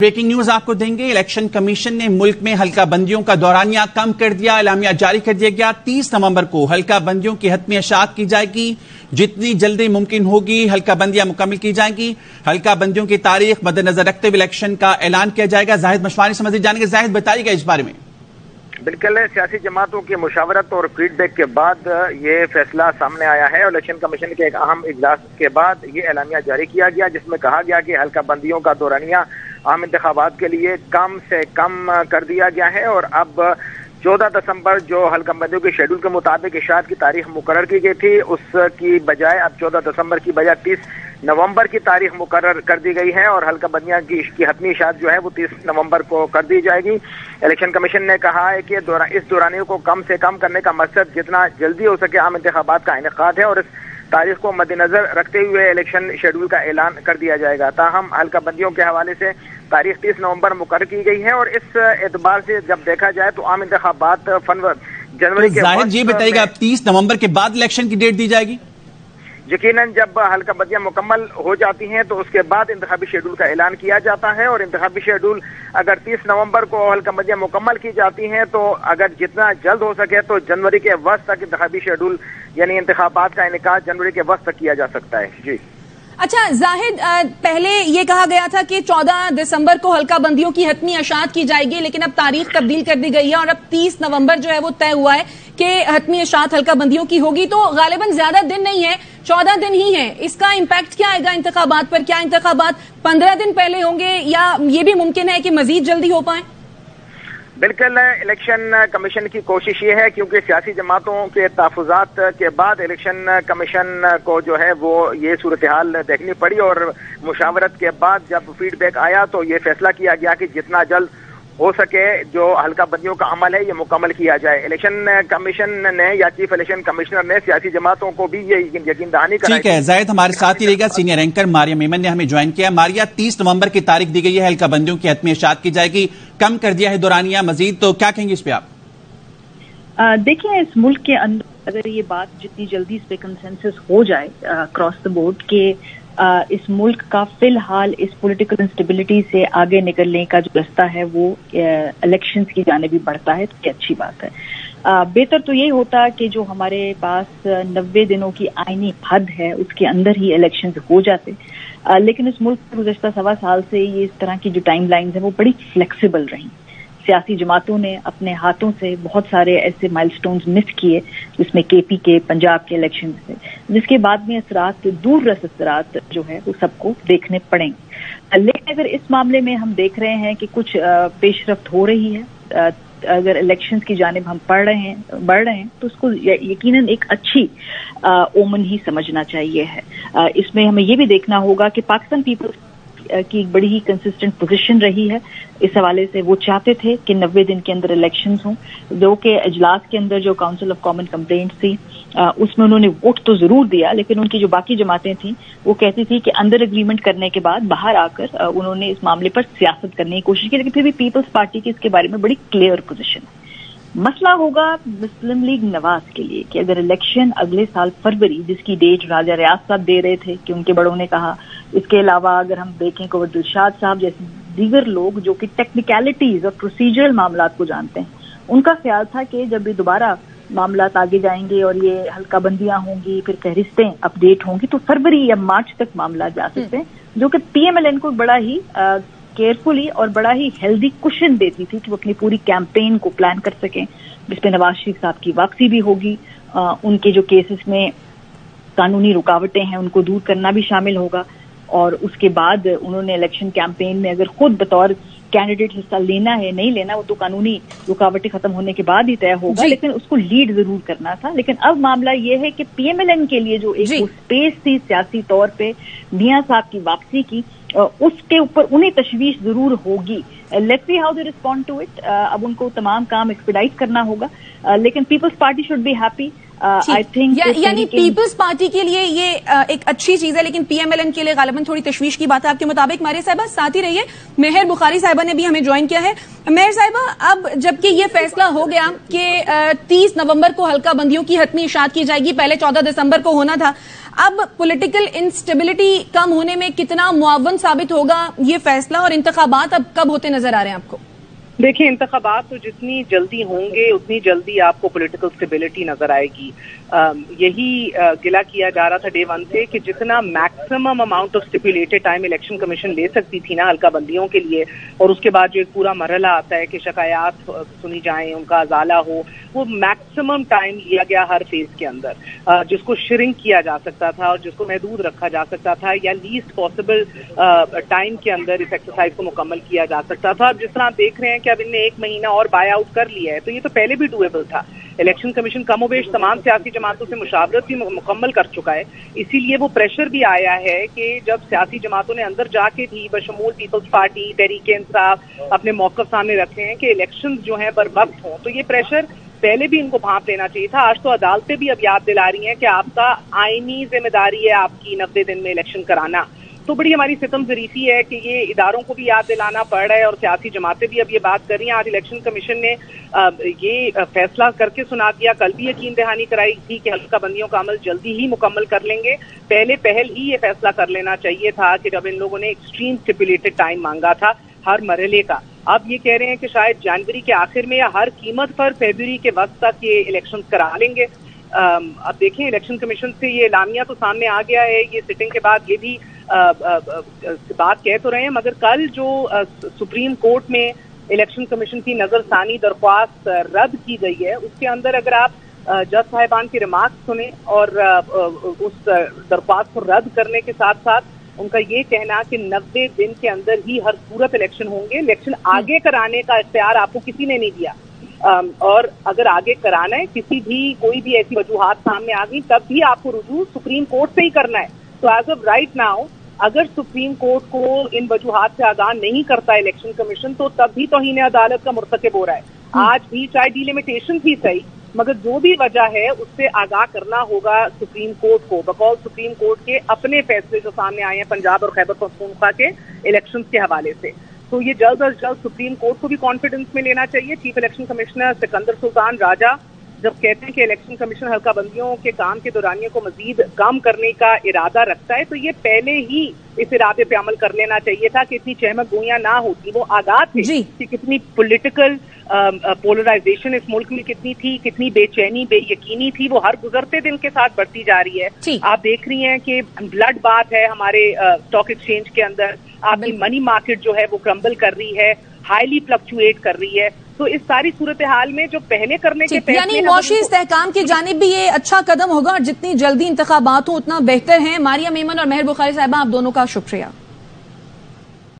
Breaking news आपको देंगे। Election commission ने मुल्क में हल्का बंदियों का दौरानिया कम कर दिया। एलामिया जारी कर दिया गया। 30 नवंबर को हल्का बंदियों की हतमी इशाअत की जाएगी। जितनी जल्दी मुमकिन होगी हल्का बंदियां मुकम्मल की जाएंगी। हल्का बंदियों की तारीख मद्देनजर रखते हुए इलेक्शन का ऐलान किया जाएगा। जाहिद मशवानी से मजीद जानेंगे। जाहिद, बताइएगा इस बारे में। बिल्कुल, सियासी जमातों की मुशावरत और फीडबैक के बाद ये फैसला सामने आया है। इलेक्शन कमीशन के एक अहम इजलास के बाद ये एलामिया जारी किया गया, जिसमें कहा गया कि हल्का बंदियों का दौरानिया आम इंतखाबात के लिए कम से कम कर दिया गया है और अब 14 दिसंबर जो हल्का बंदियों के शेड्यूल के मुताबिक इशाअत की तारीख मुकर्रर की गई थी, उसकी बजाय अब 14 दिसंबर की बजाय 30 नवंबर की तारीख मुकर्रर कर दी गई है और हल्का बंदियां की हतमी इशाअत जो है वो 30 नवंबर को कर दी जाएगी। इलेक्शन कमीशन ने कहा है कि इस दौरानियों को कम से कम करने का मकसद जितना जल्दी हो सके आम इंतखाबात का इनेकाद है और इस तारीख को मद्देनजर रखते हुए इलेक्शन शेड्यूल का ऐलान कर दिया जाएगा। ताहम हल्का बंदियों के हवाले से तारीख 30 नवंबर मुकर्रर की गई है और इस एतबार से जब देखा जाए तो आम इंतखाबात जनवरी के जाहिद जी बताइएगा, अब 30 नवंबर के बाद इलेक्शन की डेट दी जाएगी? यकीनन जब हल्का बंदियां मुकम्मल हो जाती हैं तो उसके बाद इंतखाबी शेड्यूल का ऐलान किया जाता है और इंतखाबी शेड्यूल अगर 30 नवंबर को हल्का बंदियां मुकम्मल की जाती हैं तो अगर जितना जल्द हो सके तो जनवरी के वस्त तक इंतखाबी शेड्यूल यानी इंतखाबात का इनेकाद जनवरी के वस्त तक किया जा सकता है। जी अच्छा जाहिद, पहले ये कहा गया था कि 14 दिसंबर को हल्का बंदियों की हतमी इशाअत की जाएगी, लेकिन अब तारीख तब्दील कर दी गई है और अब 30 नवंबर जो है वो तय हुआ है कि हतमी इशाअत हल्का बंदियों की होगी। तो गालिबन ज्यादा दिन नहीं है, 14 दिन ही है। इसका इम्पैक्ट क्या आएगा इंतखाबात पर? क्या इंतखाबात 15 दिन पहले होंगे या ये भी मुमकिन है कि मजीद जल्दी हो पाए? बिल्कुल, इलेक्शन कमीशन की कोशिश ये है क्योंकि सियासी जमातों के तहफ़्फ़ुज़ात के बाद इलेक्शन कमीशन को जो है वो ये सूरत हाल देखनी पड़ी और मुशावरत के बाद जब फीडबैक आया तो ये फैसला किया गया कि जितना जल्द हो सके जो हल्का बंदियों का अमल है ये मुकम्मल किया जाए। इलेक्शन कमीशन ने या चीफ इलेक्शन कमिश्नर ने सियासी जमातों को भी ये यकीन दहानी कराई। ठीक है जाहिद, हमारे साथ ही रहेगा सीनियर एंकर मारिया मेमन ने हमें ज्वाइन किया। मारिया, 30 नवंबर की तारीख दी गई है, हल्का बंदियों की हतमी इशाअत की जाएगी, कम कर दिया है दौरानिया मजीद, तो क्या कहेंगे इस पे आप? देखिए, इस मुल्क के अंदर अगर ये बात जितनी जल्दी इस पे कंसेंसस हो जाए अक्रॉस द बोर्ड के इस मुल्क का फिलहाल इस पॉलिटिकल इंस्टेबिलिटी से आगे निकलने का जो रास्ता है वो इलेक्शंस की जाने भी बढ़ता है, तो ये अच्छी बात है। बेहतर तो यही होता कि जो हमारे पास 90 दिनों की आईनी हद है उसके अंदर ही इलेक्शंस हो जाते, लेकिन इस मुल्क में गुज़श्ता 1.25 साल से ये इस तरह की जो टाइम लाइन्स है वो बड़ी फ्लेक्सिबल रही। सियासी जमातों ने अपने हाथों से बहुत सारे ऐसे माइलस्टोन्स मिस किए जिसमें केपी के पंजाब के इलेक्शन थे, जिसके बाद में असरात दूर रस असरात जो है वो सबको देखने पड़ेंगे। लेकिन अगर इस मामले में हम देख रहे हैं कि कुछ पेशरफ्त हो रही है, अगर इलेक्शंस की जानिब हम बढ़ रहे हैं तो उसको यकीनन एक अच्छी ओमन ही समझना चाहिए है। इसमें हमें ये भी देखना होगा कि पाकिस्तान पीपल्स की एक बड़ी ही कंसिस्टेंट पोजीशन रही है इस हवाले से। वो चाहते थे कि 90 दिन के अंदर इलेक्शंस हों, जो कि इजलास के अंदर जो काउंसिल ऑफ कॉमन कंप्लेंट्स थी उसमें उन्होंने वोट तो जरूर दिया, लेकिन उनकी जो बाकी जमातें थीं वो कहती थी कि अंदर एग्रीमेंट करने के बाद बाहर आकर उन्होंने इस मामले पर सियासत करने की कोशिश की, लेकिन फिर भी पीपल्स पार्टी की इसके बारे में बड़ी क्लियर पोजीशन है। मसला होगा मुस्लिम लीग नवाज के लिए कि अगर इलेक्शन अगले साल फरवरी, जिसकी डेट राजा रियाज साहब दे रहे थे कि उनके बड़ों ने कहा, इसके अलावा अगर हम देखें कुंवर दिलशाद साहब जैसे दीगर लोग जो कि टेक्निकलिटीज और प्रोसीजरल मामला को जानते हैं, उनका ख्याल था कि जब ये दोबारा मामला आगे जाएंगे और ये हल्का बंदियां होंगी, फिर फहरिस्तें अपडेट होंगी तो फरवरी या मार्च तक मामला जा सकते हैं, जो कि PMLN को बड़ा ही केयरफुली और बड़ा ही हेल्दी कुशन देती थी कि वो अपनी पूरी कैंपेन को प्लान कर सकें, जिसपे नवाज शरीफ साहब की वापसी भी होगी, उनके जो केसेस में कानूनी रुकावटें हैं उनको दूर करना भी शामिल होगा और उसके बाद उन्होंने इलेक्शन कैंपेन में अगर खुद बतौर कैंडिडेट हिस्सा लेना है नहीं लेना वो तो कानूनी रुकावटें खत्म होने के बाद ही तय होगा, लेकिन उसको लीड जरूर करना था। लेकिन अब मामला ये है कि PMLN के लिए जो एक स्पेस थी सियासी तौर पे मियां साहब की वापसी की, उसके ऊपर उन्हें तशवीश जरूर होगी। Let's see how they respond to it. अब उनको तमाम काम एक्सपीडाइट करना होगा, लेकिन Peoples Party should be happy I think यानी पीपल्स पार्टी के लिए ये एक अच्छी चीज है, लेकिन पीएमएलएन के लिए गालिबन थोड़ी तशवीश की बात है आपके मुताबिक। मारिया साहिबा साथ ही रहिए। मेहर बुखारी साहिबा ने भी हमें ज्वाइन किया है। मेहर साहिबा, अब जबकि ये फैसला हो गया कि 30 नवंबर को हल्का बंदियों की हतमी इशाअत की जाएगी, पहले 14 दिसंबर को होना था, अब पॉलिटिकल इंस्टेबिलिटी कम होने में कितना मुआवन साबित होगा ये फैसला, और इंतखाबात अब कब होते नजर आ रहे हैं आपको? देखिए, इंतखाबात तो जितनी जल्दी होंगे उतनी जल्दी आपको पॉलिटिकल स्टेबिलिटी नजर आएगी। यही गिला किया जा रहा था डे वन से कि जितना maximum amount of stipulated time election commission ले सकती थी ना हल्का बंदियों के लिए, और उसके बाद जो एक पूरा मरहला आता है कि शिकायत सुनी जाएं, उनका अजाला हो, वो मैक्सिमम टाइम लिया गया हर फेज के अंदर, जिसको श्रिंक किया जा सकता था और जिसको महदूद रखा जा सकता था, या लीस्ट पॉसिबल टाइम के अंदर इस एक्सरसाइज को मुकम्मल किया जा सकता था। जिस तरह आप देख रहे हैं कि अब इनने 1 महीना और बाय आउट कर लिया है, तो ये तो पहले भी डूएबल था। इलेक्शन कमीशन कमोबेश तमाम सियासी जमातों से मुशावरत भी मुकम्मल कर चुका है, इसीलिए वो प्रेशर भी आया है कि जब सियासी जमातों ने अंदर जाके भी बशमूल पीपल्स पार्टी, तहरीक-ए-इंसाफ अपने मौक़िफ़ सामने रखे हैं कि इलेक्शन जो है बर वक्त हों, तो ये प्रेशर पहले भी इनको भांप लेना चाहिए था। आज तो अदालतें भी अब याद दिला रही हैं कि आपका आईनी जिम्मेदारी है आपकी 90 दिन में इलेक्शन कराना। तो बड़ी हमारी सितम ज़रीफ़ी है कि ये इदारों को भी याद दिलाना पड़ रहा है और सियासी जमातें भी अब ये बात कर रही हैं। आज इलेक्शन कमीशन ने ये फैसला करके सुना दिया, कल भी यकीन दहानी कराई थी कि हल्का बंदियों का अमल जल्दी ही मुकम्मल कर लेंगे। पहल ही ये फैसला कर लेना चाहिए था कि जब इन लोगों ने एक्सट्रीम स्टिपुलेटेड टाइम मांगा था हर मरहले का, अब ये कह रहे हैं कि शायद जनवरी के आखिर में या हर कीमत पर फरवरी के वक्त तक ये इलेक्शन करा लेंगे। अब देखें, इलेक्शन कमीशन से ये एलामिया तो सामने आ गया है, ये सिटिंग के बाद ये भी बात कह तो रहे हैं, मगर कल जो सुप्रीम कोर्ट में इलेक्शन कमीशन की नजरसानी दरख्वास्त रद्द की गई है, उसके अंदर अगर आप जज साहिबान की रिमार्क्स सुने और उस दरख्वास्त को रद्द करने के साथ साथ उनका ये कहना कि 90 दिन के अंदर ही हर सूरत इलेक्शन होंगे, इलेक्शन आगे कराने का इख्तियार आपको किसी ने नहीं दिया, और अगर आगे कराना है किसी भी कोई भी ऐसी वजूहात सामने आ गई तब भी आपको रुजू सुप्रीम कोर्ट से ही करना है। तो एज ऑफ राइट नाउ अगर सुप्रीम कोर्ट को इन वजूहात से आगाह नहीं करता इलेक्शन कमीशन, तो तब भी तौहीन अदालत का मुर्तकिब हो रहा है। आज भी चाहे डिलिमिटेशन ही सही, मगर जो भी वजह है उससे आगाह करना होगा सुप्रीम कोर्ट को, बकौल सुप्रीम कोर्ट के अपने फैसले जो सामने आए हैं पंजाब और खैबर पख्तूनख्वा के इलेक्शंस के हवाले से। तो ये जल्द अज जल्द सुप्रीम कोर्ट को भी कॉन्फिडेंस में लेना चाहिए। Chief election commissioner Sikandar Sultan Raja जब कहते हैं कि इलेक्शन कमीशन हल्का बंदियों के काम के दौरानियों को मजीद कम करने का इरादा रखता है, तो ये पहले ही इस इरादे पे अमल कर लेना चाहिए था कि इतनी चहमक गोइयां ना होती। वो आगाह थे कि कितनी पॉलिटिकल पोलराइजेशन इस मुल्क में कितनी थी, कितनी बेचैनी बेयकीनी थी, वो हर गुजरते दिन के साथ बढ़ती जा रही है। आप देख रही हैं कि ब्लड बाथ है हमारे स्टॉक एक्सचेंज के अंदर, आपकी मनी मार्केट जो है वो क्रम्बल कर रही है, हाईली फ्लक्चुएट कर रही है। तो इस सारी सूरत हाल में जो पहले करने के यानी मौशी इस्तेहकाम की जानिब भी ये अच्छा कदम होगा और जितनी जल्दी इंतखाबात हो उतना बेहतर है। मारिया मेमन और मेहर बुखारी साहिबा, आप दोनों का शुक्रिया।